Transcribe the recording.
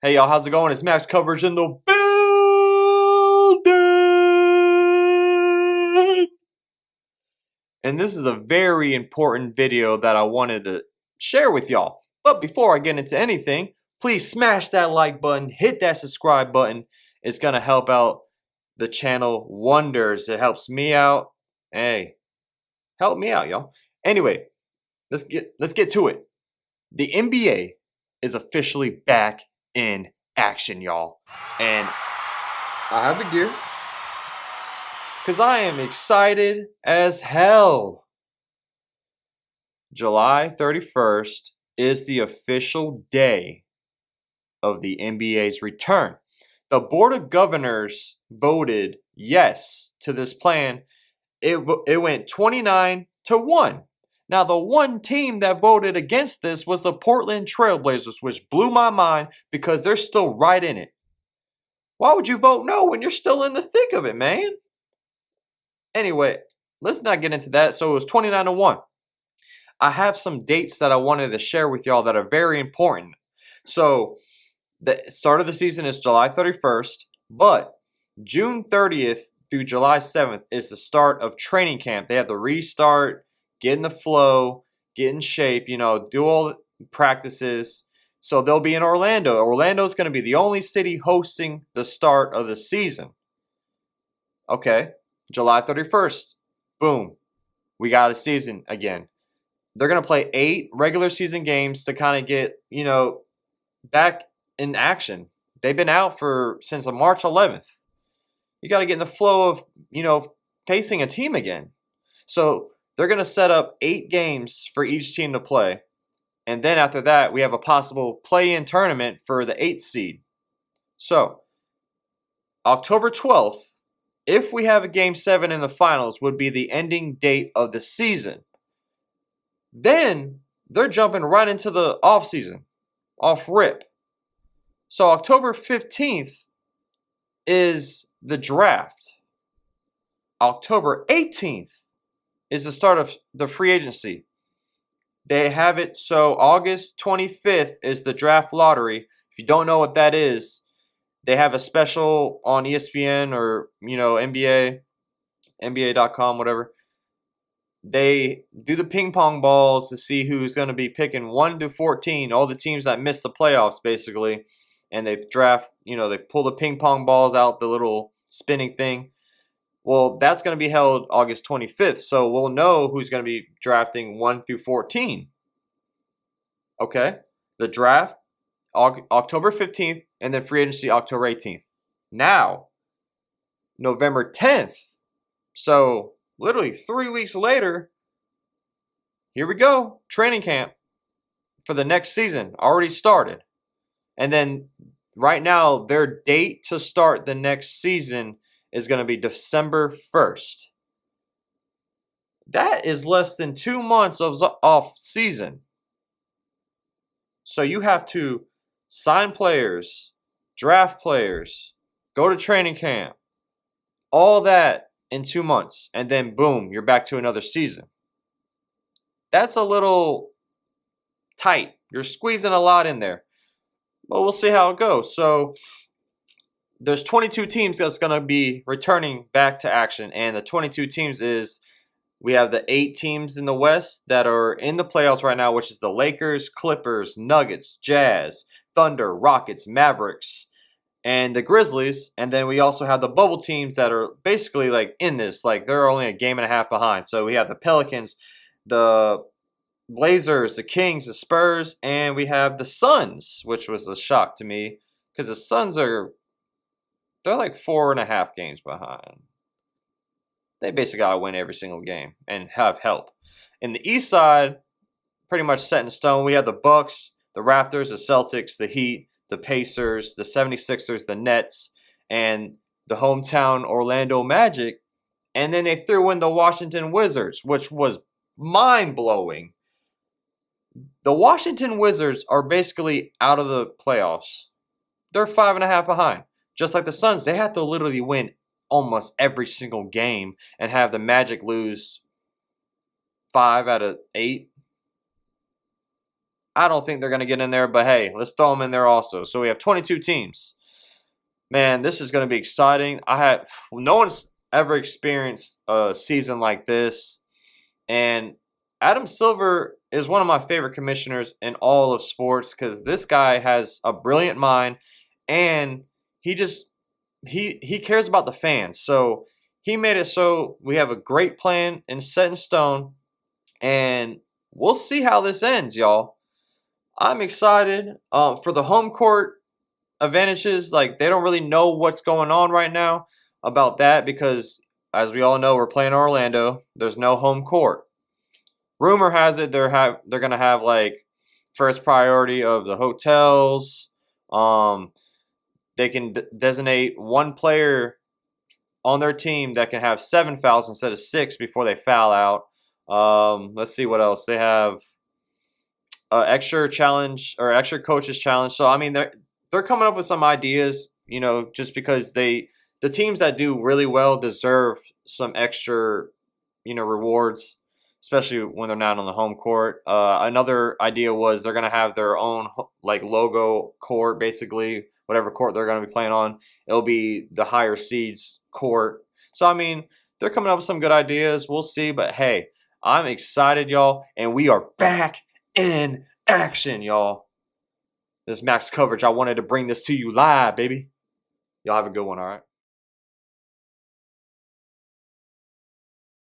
Hey y'all, how's it going? It's Max Coverage in the building! And this is a very important video that I wanted to share with y'all. But before I get into anything, please smash that like button, hit that subscribe button. It's gonna help out the channel wonders. It helps me out. Hey, help me out, y'all. Anyway, let's get to it. The NBA is officially back in action, y'all. And I have the gear because I am excited as hell. July 31st is the official day of the NBA's return. The Board of Governors voted yes to this plan. It went 29-1. Now, the one team that voted against this was the Portland Trailblazers, which blew my mind because they're still right in it. Why would you vote no when you're still in the thick of it, man? Anyway, let's not get into that. So it was 29-1. I have some dates that I wanted to share with y'all that are very important. So the start of the season is July 31st, but June 30th through July 7th is the start of training camp. They have to restart, get in the flow, get in shape, do all the practices. So they'll be in Orlando. Orlando's going to be the only city hosting the start of the season. Okay, July 31st, boom, we got a season again. They're going to play 8 regular season games to kind of get, back in action. They've been out since March 11th. You got to get in the flow of, facing a team again. So they're going to set up 8 games for each team to play. And then after that, we have a possible play-in tournament for the 8th seed. So October 12th, if we have a Game 7 in the finals, would be the ending date of the season. Then they're jumping right into the off-season, off-rip. So October 15th is the draft. October 18th is the start of the free agency. They have it so August 25th is the draft lottery. If you don't know what that is, they have a special on ESPN or, NBA, NBA.com, whatever. They do the ping pong balls to see who's going to be picking 1 to 14, all the teams that missed the playoffs, basically. And they draft, they pull the ping pong balls out, the little spinning thing. Well, that's going to be held August 25th, so we'll know who's going to be drafting 1 through 14. Okay? The draft, October 15th, and then free agency, October 18th. Now, November 10th, so literally 3 weeks later, here we go, training camp for the next season, already started. And then right now, their date to start the next season is going to be December 1st. That is less than 2 months of off season. So you have to sign players, draft players, go to training camp, all that in 2 months. And then boom, you're back to another season. That's a little tight. You're squeezing a lot in there. But we'll see how it goes. So there's 22 teams that's going to be returning back to action. And the 22 teams is, we have the 8 teams in the West that are in the playoffs right now, which is the Lakers, Clippers, Nuggets, Jazz, Thunder, Rockets, Mavericks, and the Grizzlies. And then we also have the bubble teams that are basically like in this. Like they're only a game and a half behind. So we have the Pelicans, the Blazers, the Kings, the Spurs, and we have the Suns, which was a shock to me because the Suns they're like 4.5 games behind. They basically got to win every single game and have help. In the East side, pretty much set in stone. We have the Bucks, the Raptors, the Celtics, the Heat, the Pacers, the 76ers, the Nets, and the hometown Orlando Magic. And then they threw in the Washington Wizards, which was mind-blowing. The Washington Wizards are basically out of the playoffs. They're 5.5 behind. Just like the Suns, they have to literally win almost every single game and have the Magic lose 5 out of 8. I don't think they're going to get in there, but hey, let's throw them in there also. So we have 22 teams. Man, this is going to be exciting. No one's ever experienced a season like this, and Adam Silver is one of my favorite commissioners in all of sports because this guy has a brilliant mind, and he cares about the fans. So he made it so we have a great plan and set in stone, and we'll see how this ends, y'all. I'm excited for the home court advantages. Like, they don't really know what's going on right now about that because, as we all know, we're playing Orlando. There's no home court. Rumor has it they're gonna have like first priority of the hotels. They can designate one player on their team that can have 7 fouls instead of 6 before they foul out. Let's see what else they have. Extra challenge or extra coaches challenge. So I mean, they're coming up with some ideas. Just because the teams that do really well deserve some extra, rewards, especially when they're not on the home court. Another idea was they're gonna have their own like logo court, basically whatever court they're gonna be playing on. It'll be the higher seeds court. So I mean, they're coming up with some good ideas. We'll see, but hey, I'm excited, y'all, and we are back in action, y'all. This Max coverage, I wanted to bring this to you live, baby. Y'all have a good one, all right?